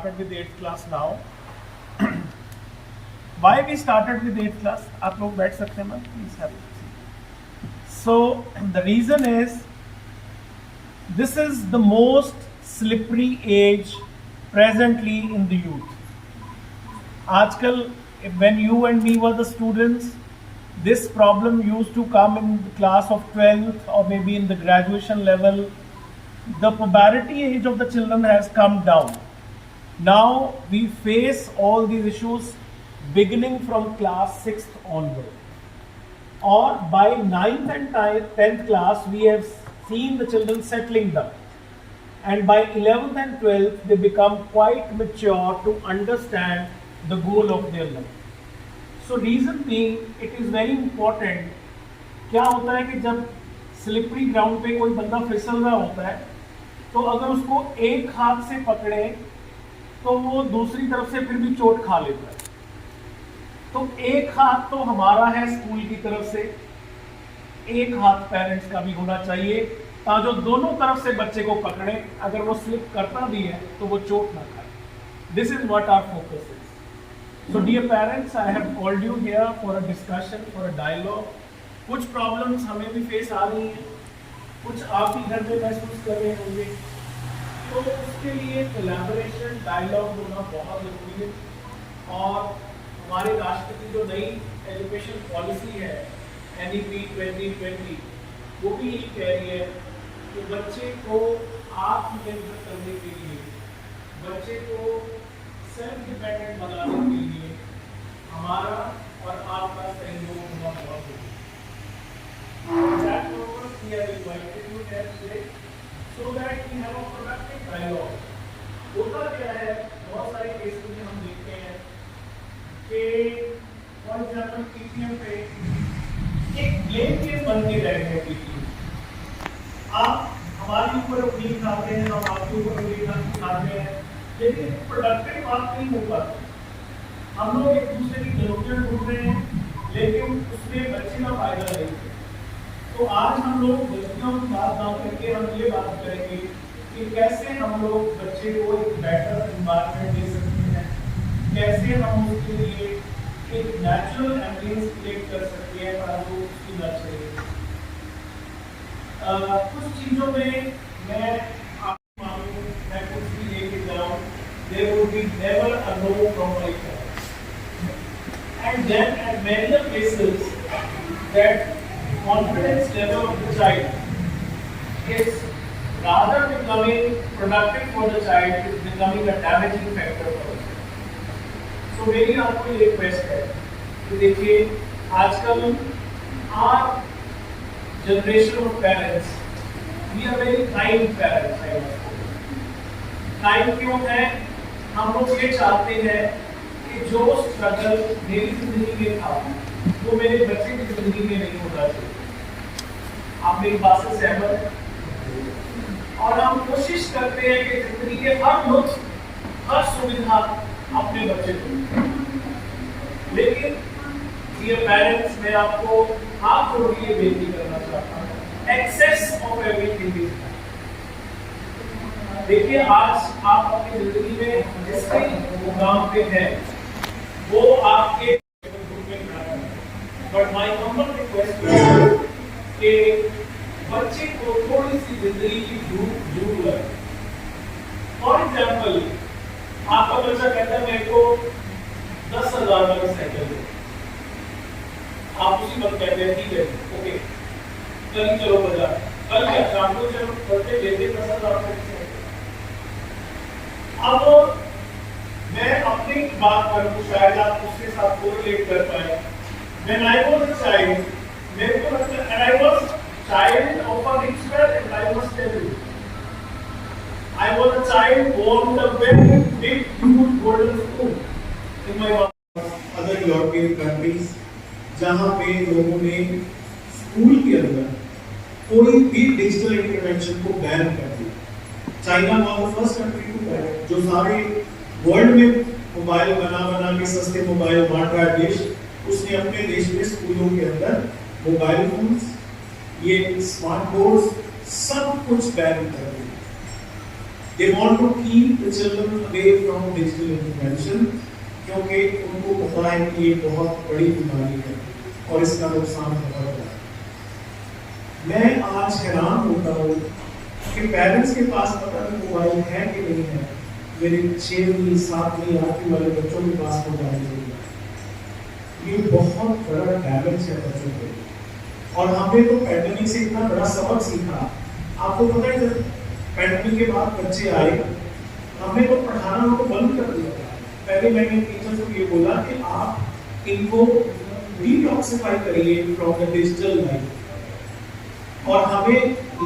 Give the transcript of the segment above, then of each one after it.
started with 8th class now. Why we started with 8th class? आप लोग बैठ सकते हैं, please have a seat. So the reason is this is the most slippery age presently in the youth. आजकल when you and me were the students, this problem used to come in the class of 12th or maybe in the graduation level. The puberty age of the children has come down. Now we face all these issues beginning from class 6th onward. Or by 9th and 10th class, we have seen the children settling down. And by 11th and 12th, they become quite mature to understand the goal of their life. So reason being, it is very important. क्या होता है कि जब slippery ground पे कोई बंदा फिसल रहा होता है, तो अगर उसको एक हाथ से पकड़े तो वो दूसरी तरफ से फिर भी चोट खा लेता है। तो एक हाथ तो हमारा है स्कूल की तरफ से, एक हाथ पेरेंट्स का भी होना चाहिए, ताकि जो दोनों तरफ से बच्चे को पकड़े, अगर वो स्लिप करता भी है तो वो चोट ना खाए। This is what our focus is. So dear parents, I have called you here for a discussion, for a dialogue. कुछ प्रॉब्लम्स हमें भी फेस आ रही हैं, कुछ आप ही घर में महसूस कर रहे होंगे, तो उसके लिए कोलैबोरेशन, डायलॉग होना बहुत जरूरी है। और हमारे राष्ट्र की जो नई एजुकेशन पॉलिसी है NEP 2020, वो भी यही कह रही है कि बच्चे को आत्मनिर्भर करने के लिए, बच्चे को सेल्फ डिपेंडेंट बनाने के लिए हमारा और आपका सहयोग होना बहुत जरूरी है। That purpose we have invited you here today, so that we have a productive dialogue. होता क्या है, बहुत सारे केसेस में हम देखते हैं कि फॉर एग्जाम्पल PTM पे एक ब्लेम गेम बन के रह गए। PTM आप हमारे ऊपर उंगली उठाते हैं, हम आपके ऊपर उंगली उठाते हैं, लेकिन प्रोडक्टिव बात नहीं हो पाती। हम लोग एक दूसरे की जरूरतें ढूंढ रहे हैं, लेकिन उसमें बच्चे का फायदा नहीं है। तो आज हम लोग बच्चों की बात ना करके हम ये बात करेंगे कि कैसे हम लोग बच्चे को एक बेटर एनवायरनमेंट दे सकते हैं, कैसे हम उसके लिए एक नेचुरल एम्बियंस क्रिएट कर सकते हैं ताकि उसकी नर्सरी। कुछ चीज़ों में मैं आपको मानूं, मैं कुछ भी लेके जाऊँ, there would be never a no from my side. And then at many places that confidence level of the child is rather becoming productive for the child, is becoming a damaging factor for the child. So मेरी आपको ये request है कि देखिए, आजकल our generation of parents, we are very kind parents. I must say, kind क्यों है? हम लोग ये चाहते हैं कि जो स्ट्रगल मेरी जिंदगी में था, वो मेरे बच्चे की जिंदगी में नहीं होना चाहिए। आप मेरी बात से सहमत हैं? और हम कोशिश करते हैं कि जिंदगी के हर लुत्फ, हर सुविधा अपने बच्चे को। लेकिन डियर पेरेंट्स, मैं आपको हाथ जोड़ के बेनती करना चाहता हूँ, excess of everything is bad. देखिए, आज आप अपनी जिंदगी में जिसके मुकाम पे हैं, वो आपके बट माय हम्बल रिक्वेस्ट है कि बच्चे को थोड़ी सी जिंदगी की झूठ लगे। फॉर एग्जाम्पल, आपका बच्चा कहता है मेरे को 10,000 वाली साइकिल दे, आप उसी वक्त कहते हैं ठीक है, ओके, कल ही चलो बाजार, कल क्या शाम को चलो, बच्चे लेते 10,000 वाली साइकिल। अब मैं अपनी बात करूँ, शायद आप उसके साथ कोरिलेट कर पाए। When I was a child, मेरे को लगता है, and I was child of a rich parent, I must tell you, I was a child born with a very big, huge golden spoon in my mouth. Other European countries, जहाँ पे लोगों ने school के अंदर कोई भी digital intervention को ban कर दिया। China was the first country to ban, जो सारे वर्ल्ड में मोबाइल बना के सस्ते मोबाइल बांट रहा है देश, उसने अपने देश में स्कूलों के अंदर मोबाइल फोन्स, ये स्मार्ट बोर्ड्स, सब कुछ बैन कर दिया। They want to keep the children away from digital intervention क्योंकि उनको पता है कि ये बहुत बड़ी बीमारी है और इसका नुकसान बहुत है। मैं आज हैरान होता हूँ कि पेरेंट्स के पास पता नहीं मोबाइल है कि नहीं है। मेरे 6वीं 7वीं 8वीं वाले बच्चों के पास मोबाइल नहीं है। ये बहुत बड़ा डैमेज है बच्चों के। और हमने तो पैंडेमिक से इतना बड़ा सबक सीखा। आपको पता है जब पैंडेमिक के बाद बच्चे आए, हमने तो पढ़ाना उनको बंद कर दिया। पहले मैंने टीचर्स को ये बोला कि आप इनको डिटॉक्सिफाई करिए फ्रॉम द डिजिटल लाइफ। और हमें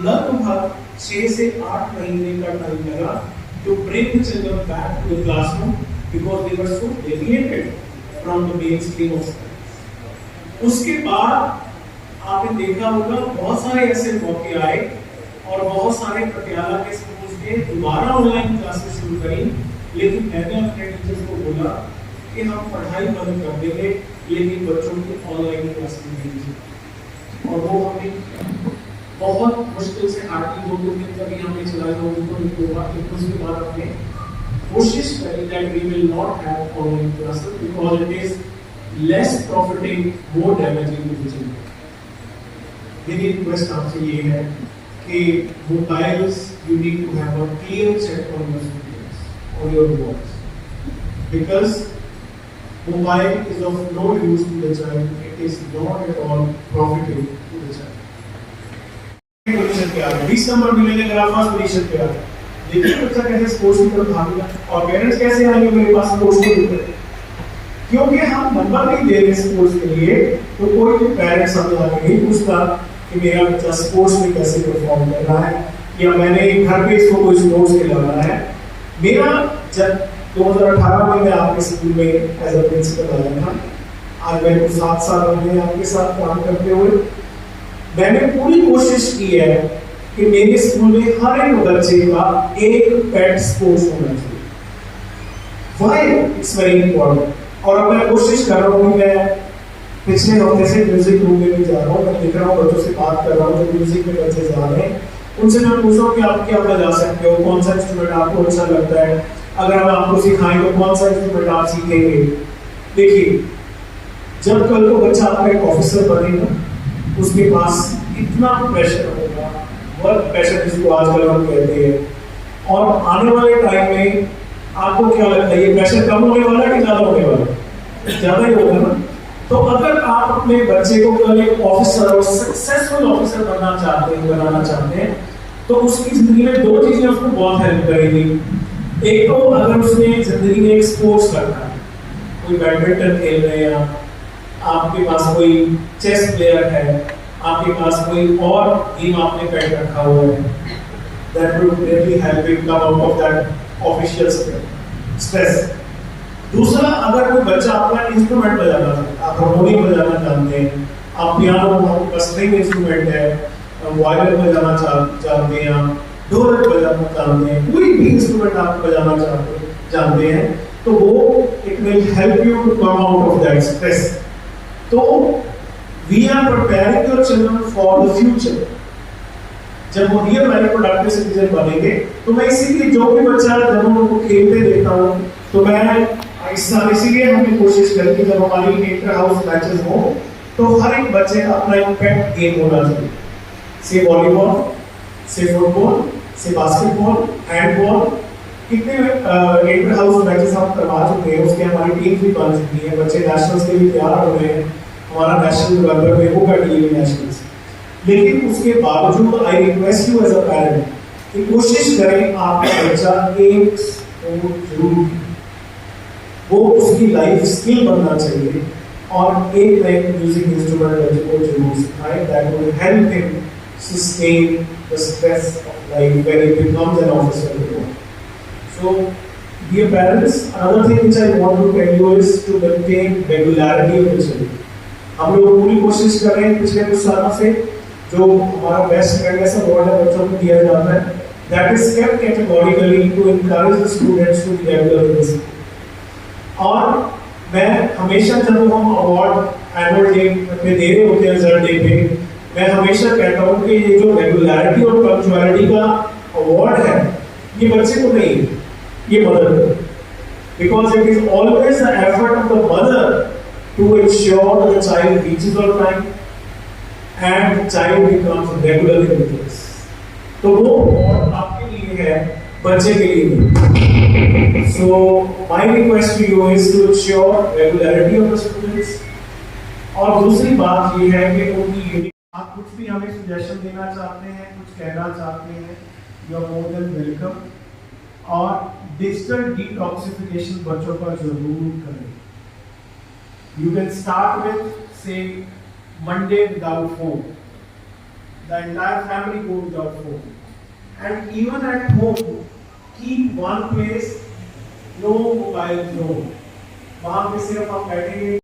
लगभग 6 से 8 महीने का टाइम लगा to bring the children back to the classroom because they were so deviated from the mainstream of studies. उसके बाद आपने देखा होगा बहुत सारे ऐसे मौके आए और बहुत सारे पटियाला के स्कूल्स ने दोबारा ऑनलाइन क्लासेस शुरू करी, लेकिन मैंने अपने टीचर्स को बोला कि हम पढ़ाई बंद कर देंगे लेकिन बच्चों की ऑनलाइन क्लास नहीं दी। और वो हमने बहुत मुश्किल से 8-2 दिन तक हमने चलाया। उसके बाद हमने कोशिश करी that we will not have online classes because it is less profiting, more damaging to the children. मेरी रिक्वेस्ट आपसे ये है कि mobiles you need to have a clear check on your students और your works because mobile is of no use to the child. It is not at all profitable to the child. Position पे आ गए 20 number मिलेंगे अगर आप first position पे आ गए, लेकिन बच्चा कैसे स्पोर्ट्स की तरफ भागेगा और पेरेंट्स कैसे आएंगे मेरे पास स्पोर्ट्स को लेकर? क्योंकि हम नंबर नहीं दे रहे स्पोर्ट्स के लिए, तो कोई भी पेरेंट्स हमें आगे नहीं पूछता कि मेरा बच्चा स्पोर्ट्स में कैसे परफॉर्म कर रहा है या मैंने घर पे इसको कोई स्पोर्ट्स खिलाना है। मेरा जब 2018 में मैं आपके स्कूल में एज अ प्रिंसिपल आया था, आज मेरे को 7 साल हो गए आपके साथ काम करते हुए। मैंने पूरी कोशिश की है कि मेरे स्कूल में हर एक बच्चे का एक पेट स्पोर्ट्स होना चाहिए। Why it's very important. और अब मैं कोशिश कर रहा हूँ कि मैं पिछले हफ्ते से म्यूजिक रूम में भी जा रहा हूँ, मैं देख रहा हूँ बच्चों से बात कर रहा हूँ जो म्यूजिक में बच्चे जा रहे हैं, उनसे मैं पूछ रहा हूँ कि आप क्या बजा सकते हो, कौन सा इंस्ट्रूमेंट आपको अच्छा लगता है, अगर हम आपको सिखाएं तो कौन सा इंस्ट्रूमेंट आप सीखेंगे। देखिए, जब कल को बच्चा आपका एक ऑफिसर बनेगा, उसके पास इतना प्रेशर होगा, वर्क प्रेशर जिसको आजकल हम कहते हैं, और आने वाले टाइम में आपको क्या लगता है ये प्रेशर कम होने वाला है कि ज्यादा होने वाला है? ज्यादा ही होगा ना। तो अगर आप अपने बच्चे को कल एक ऑफिसर और सक्सेसफुल ऑफिसर बनाना चाहते हैं तो उसकी जिंदगी में 2 चीजें उसको बहुत हेल्प करेगी। एक तो अगर उसने जिंदगी में एक स्पोर्ट्स करना है, कोई बैडमिंटन खेल रहे हैं आपके पास कोई चेस प्लेयर है, आपके पास कोई और गेम आपने पेट रखा हुआ है, that would really help him come out of that official stress. दूसरा, अगर कोई बच्चा अपना इंस्ट्रूमेंट बजाना चाहता है, आप हारमोनियम बजाना जानते हैं, आप पियानो आपका स्ट्रिंग इंस्ट्रूमेंट है, वायलिन बजाना जानते हैं, ढोलक बजाना जानते हैं, कोई भी इंस्ट्रूमेंट आप बजाना जानते हैं, तो वो it will help you to come out of that stress. तो we are preparing your children for the future. जब वो रियल लाइफ प्रोडक्टिव सिटीजन बनेंगे, तो मैं इसीलिए जो भी बच्चा जब मैं उनको खेलते देखता हूँ तो मैं इसीलिए हमने कोशिश करी कि जब हमारी इंटर हाउस मैचेस हो तो हर एक बच्चे का अपना एक पेट गेम होना चाहिए। से वॉलीबॉल, से फुटबॉल, से बास्केटबॉल, हैंडबॉल, कितने इंटर हाउस मैचेस हम करवा चुके हैं, उसके हमारी टीम भी बन चुकी है, बच्चे नेशनल्स के लिए तैयार हो रहे हैं, हमारा नेशनल नवंबर में होगा टीवी नेशनल्स। लेकिन उसके बावजूद I request you as a parent कि कोशिश करें आपका बच्चा एक स्पोर्ट जरूर, वो उसकी लाइफ स्किल बनना चाहिए और एक नए म्यूजिक इंस्ट्रूमेंट बच्चे को जरूर सिखाएं, that will help him sustain the stress of life when he becomes an officer. So, dear parents, another thing which I want to tell you is to maintain regularity of the children. हम लोग पूरी कोशिश कर रहे हैं पिछले कुछ सालों से, जो हमारा बेस्ट फ्रेंड अवार्ड है बच्चों को दिया जाता है, that is kept categorically to encourage the students to be regular in this. और मैं हमेशा जब हम अवार्ड एनुअल डे पे दे रहे होते हैं, रिजल्ट डे पे, मैं हमेशा कहता हूँ कि ये जो रेगुलरिटी और पंक्चुअलिटी का अवार्ड है, ये बच्चे को नहीं, ये मदर को, because it is always the effort of the mother to ensure that the child reaches on time and the child becomes regular in the class. तो वो और आपके लिए है, बच्चे के लिए नहीं. So my request to you is to ensure regularity of the students. और दूसरी बात ये है कि उनकी आप कुछ भी हमें सजेशन देना चाहते हैं, कुछ कहना चाहते हैं, you are more than welcome. और डिजिटल डिटॉक्सिफिकेशन बच्चों का जरूर करें. यू कैन स्टार्ट विद से Monday without phone. The entire family go without phone. And even at home, keep one place, no mobile zone. वहाँ पे सिर्फ आप बैठेंगे.